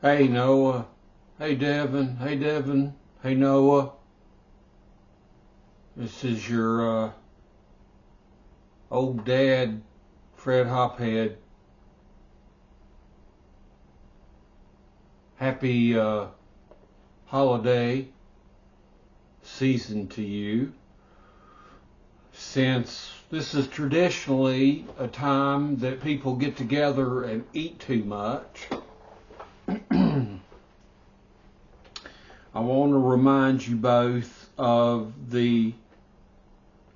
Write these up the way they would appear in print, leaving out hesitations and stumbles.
Hey Noah, hey Devin, hey Devin, hey Noah. This is your old dad, Fred Hophead. Happy holiday season to you, since this is traditionally a time that people get together and eat too much. I want to remind you both of the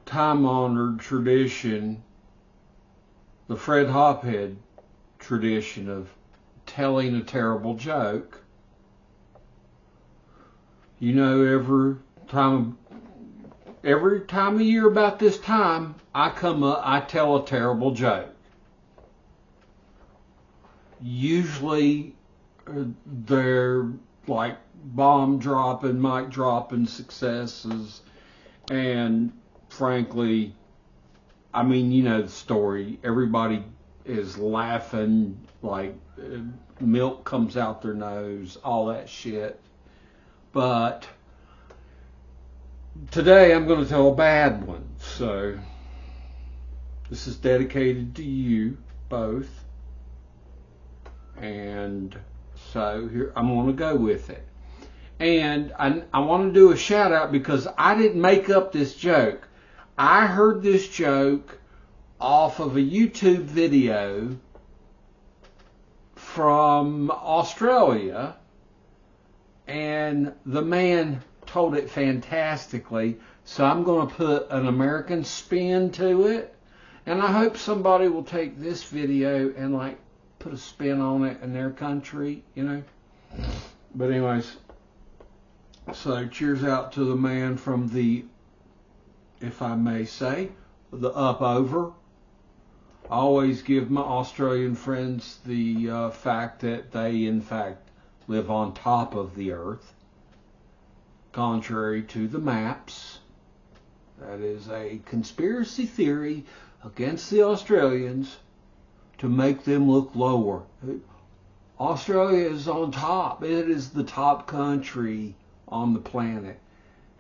time-honored tradition, the Fred Hophead tradition of telling a terrible joke. You know, every time of year about this time, I come up, I tell a terrible joke. Usually, they're like bomb dropping, mic dropping successes, and frankly, I mean, you know the story. Everybody is laughing, like milk comes out their nose, all that shit. But today I'm going to tell a bad one. So this is dedicated to you both. And so here I'm going to go with it. And I want to do a shout out because I didn't make up this joke. I heard this joke off of a YouTube video from Australia, and the man told it fantastically. So I'm going to put an American spin to it, and I hope somebody will take this video and like put a spin on it in their country, you know. But anyways, so cheers out to the man from the, if I may say, the up over. I always give my Australian friends the fact that they in fact live on top of the earth, contrary to the maps. That is a conspiracy theory against the Australians to make them look lower. Australia is on top. It is the top country on the planet.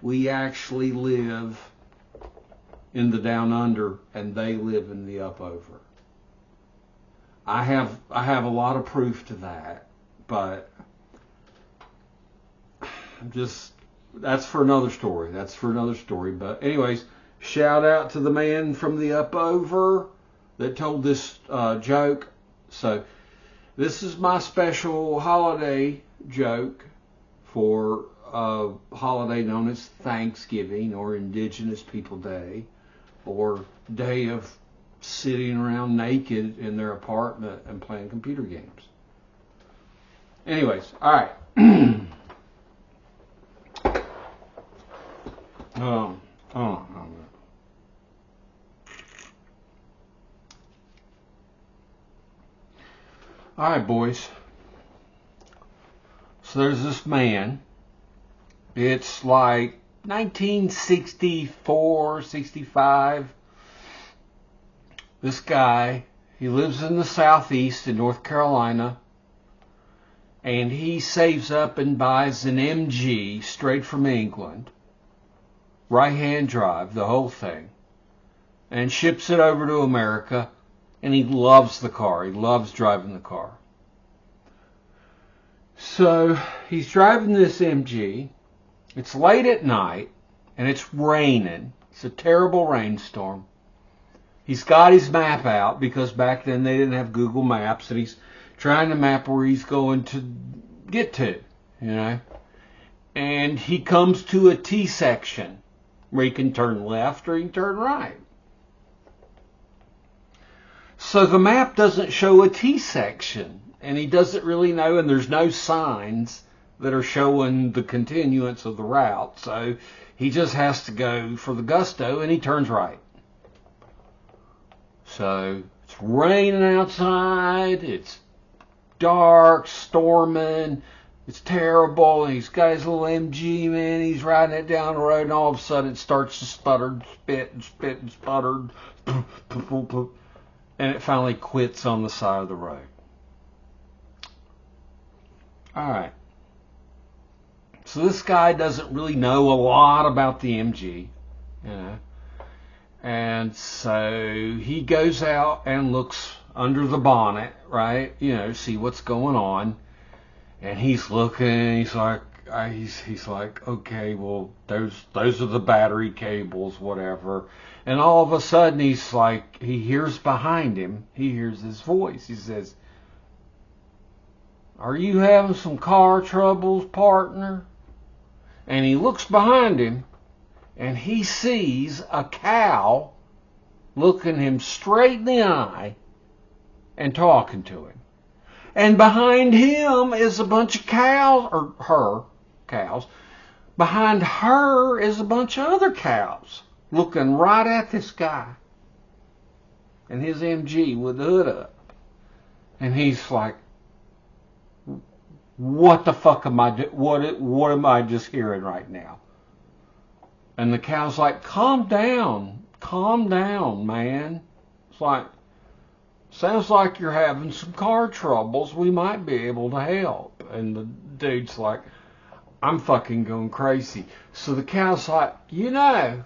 We actually live in the down under, and they live in the up over. I have a lot of proof to that, but that's for another story. But anyways, shout out to the man from the up over that told this joke. So this is my special holiday joke for a holiday known as Thanksgiving, or Indigenous People Day, or day of sitting around naked in their apartment and playing computer games. Anyways, all right. All right, boys. So there's this man. It's like 1964, 65. This guy, he lives in the southeast in North Carolina, and he saves up and buys an MG straight from England, right-hand drive, the whole thing, and ships it over to America, and he loves the car. He loves driving the car. So he's driving this MG. It's late at night, and it's raining. It's a terrible rainstorm. He's got his map out, because back then they didn't have Google Maps, and he's trying to map where he's going to get to, you know. And he comes to a T-section where he can turn left or he can turn right. So the map doesn't show a T-section, and he doesn't really know, and there's no signs that are showing the continuance of the route. So he just has to go for the gusto, and he turns right. So it's raining outside, it's dark, storming, it's terrible, and he's got his little MG, man, he's riding it down the road, and all of a sudden it starts to sputter and spit and spit and sputter, and it finally quits on the side of the road. All right. So this guy doesn't really know a lot about the MG, you know. And so he goes out and looks under the bonnet, right? You know, see what's going on. And he's looking, he's like, he's like, okay, well, those are the battery cables, whatever. And all of a sudden, he's like, he hears behind him, he hears his voice. He says, "Are you having some car troubles, partner?" And he looks behind him, and he sees a cow looking him straight in the eye and talking to him. And behind him is a bunch of cows, or her cows. Behind her is a bunch of other cows looking right at this guy and his MG with the hood up. And he's like, what the fuck am I what am I just hearing right now? And the cow's like, calm down, man. It's like, sounds like you're having some car troubles. We might be able to help. And the dude's like, I'm fucking going crazy. So the cow's like, you know,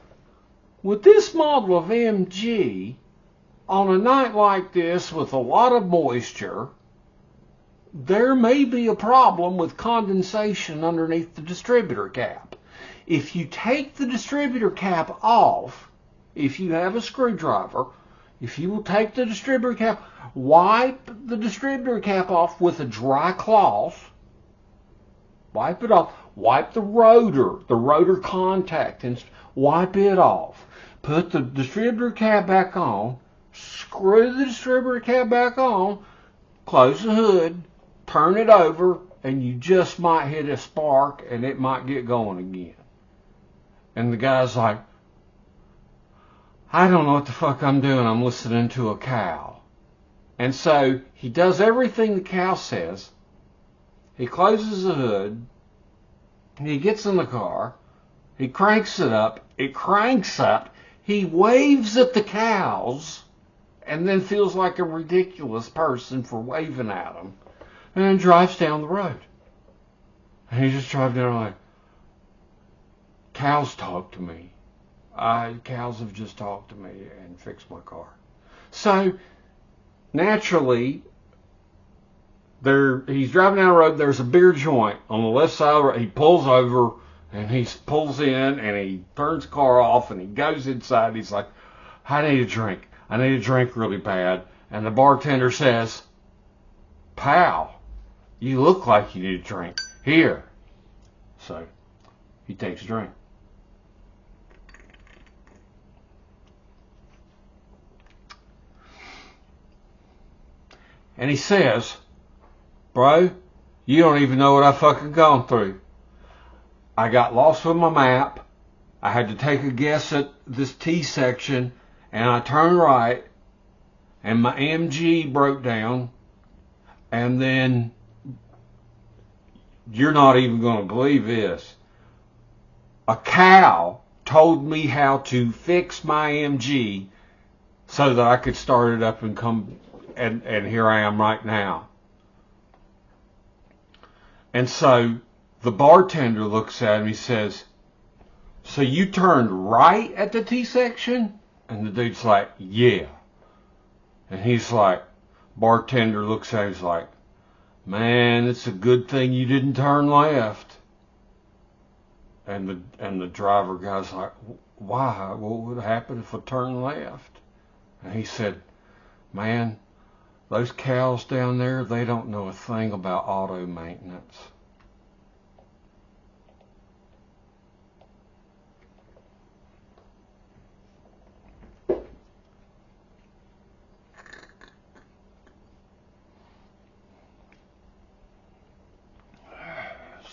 with this model of MG, on a night like this with a lot of moisture, there may be a problem with condensation underneath the distributor cap. If you take the distributor cap off, if you have a screwdriver, if you will take the distributor cap, wipe the distributor cap off with a dry cloth, wipe it off, wipe the rotor contact, and wipe it off. Put the distributor cap back on, screw the distributor cap back on, close the hood, turn it over, and you just might hit a spark and it might get going again. And the guy's like, I don't know what the fuck I'm doing. I'm listening to a cow. And so he does everything the cow says. He closes the hood. He gets in the car. He cranks it up. It cranks up. He waves at the cows and then feels like a ridiculous person for waving at them. And then drives down the road. And he just drives down like, cows talk to me. Cows have just talked to me and fixed my car. So, naturally, he's driving down the road. There's a beer joint on the left side of the road. He pulls over and he pulls in and he turns the car off and he goes inside. He's like, I need a drink. I need a drink really bad. And the bartender says, pal, you look like you need a drink. Here. So, he takes a drink. And he says, bro, you don't even know what I fucking gone through. I got lost with my map. I had to take a guess at this T section, and I turned right, and my MG broke down, and then you're not even going to believe this. A cow told me how to fix my MG so that I could start it up and come, and here I am right now. And so the bartender looks at him, he says, so you turned right at the T section? And the dude's like, yeah. And he's like, bartender looks at him, he's like, man, it's a good thing you didn't turn left. And the driver guy's like, why? What would happen if I turned left? And he said, man, those cows down there, they don't know a thing about auto maintenance.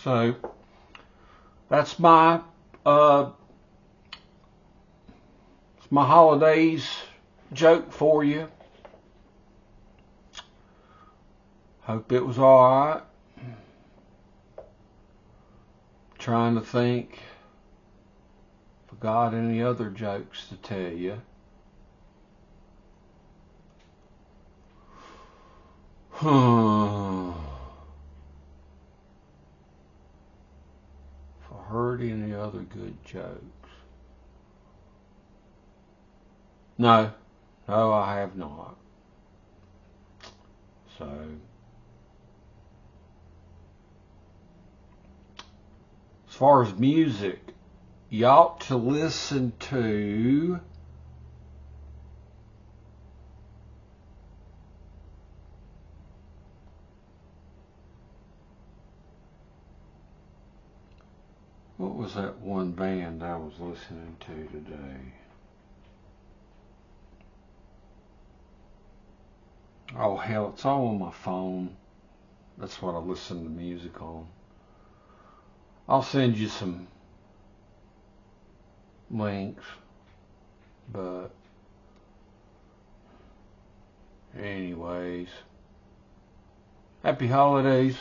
So that's my holidays joke for you. Hope it was alright. Trying to think if I got any other jokes to tell you. jokes. No, I have not. So, as far as music, you ought to listen to what was that one band I was listening to today? Oh hell, it's all on my phone. That's what I listen to music on. I'll send you some links, but anyways, happy holidays.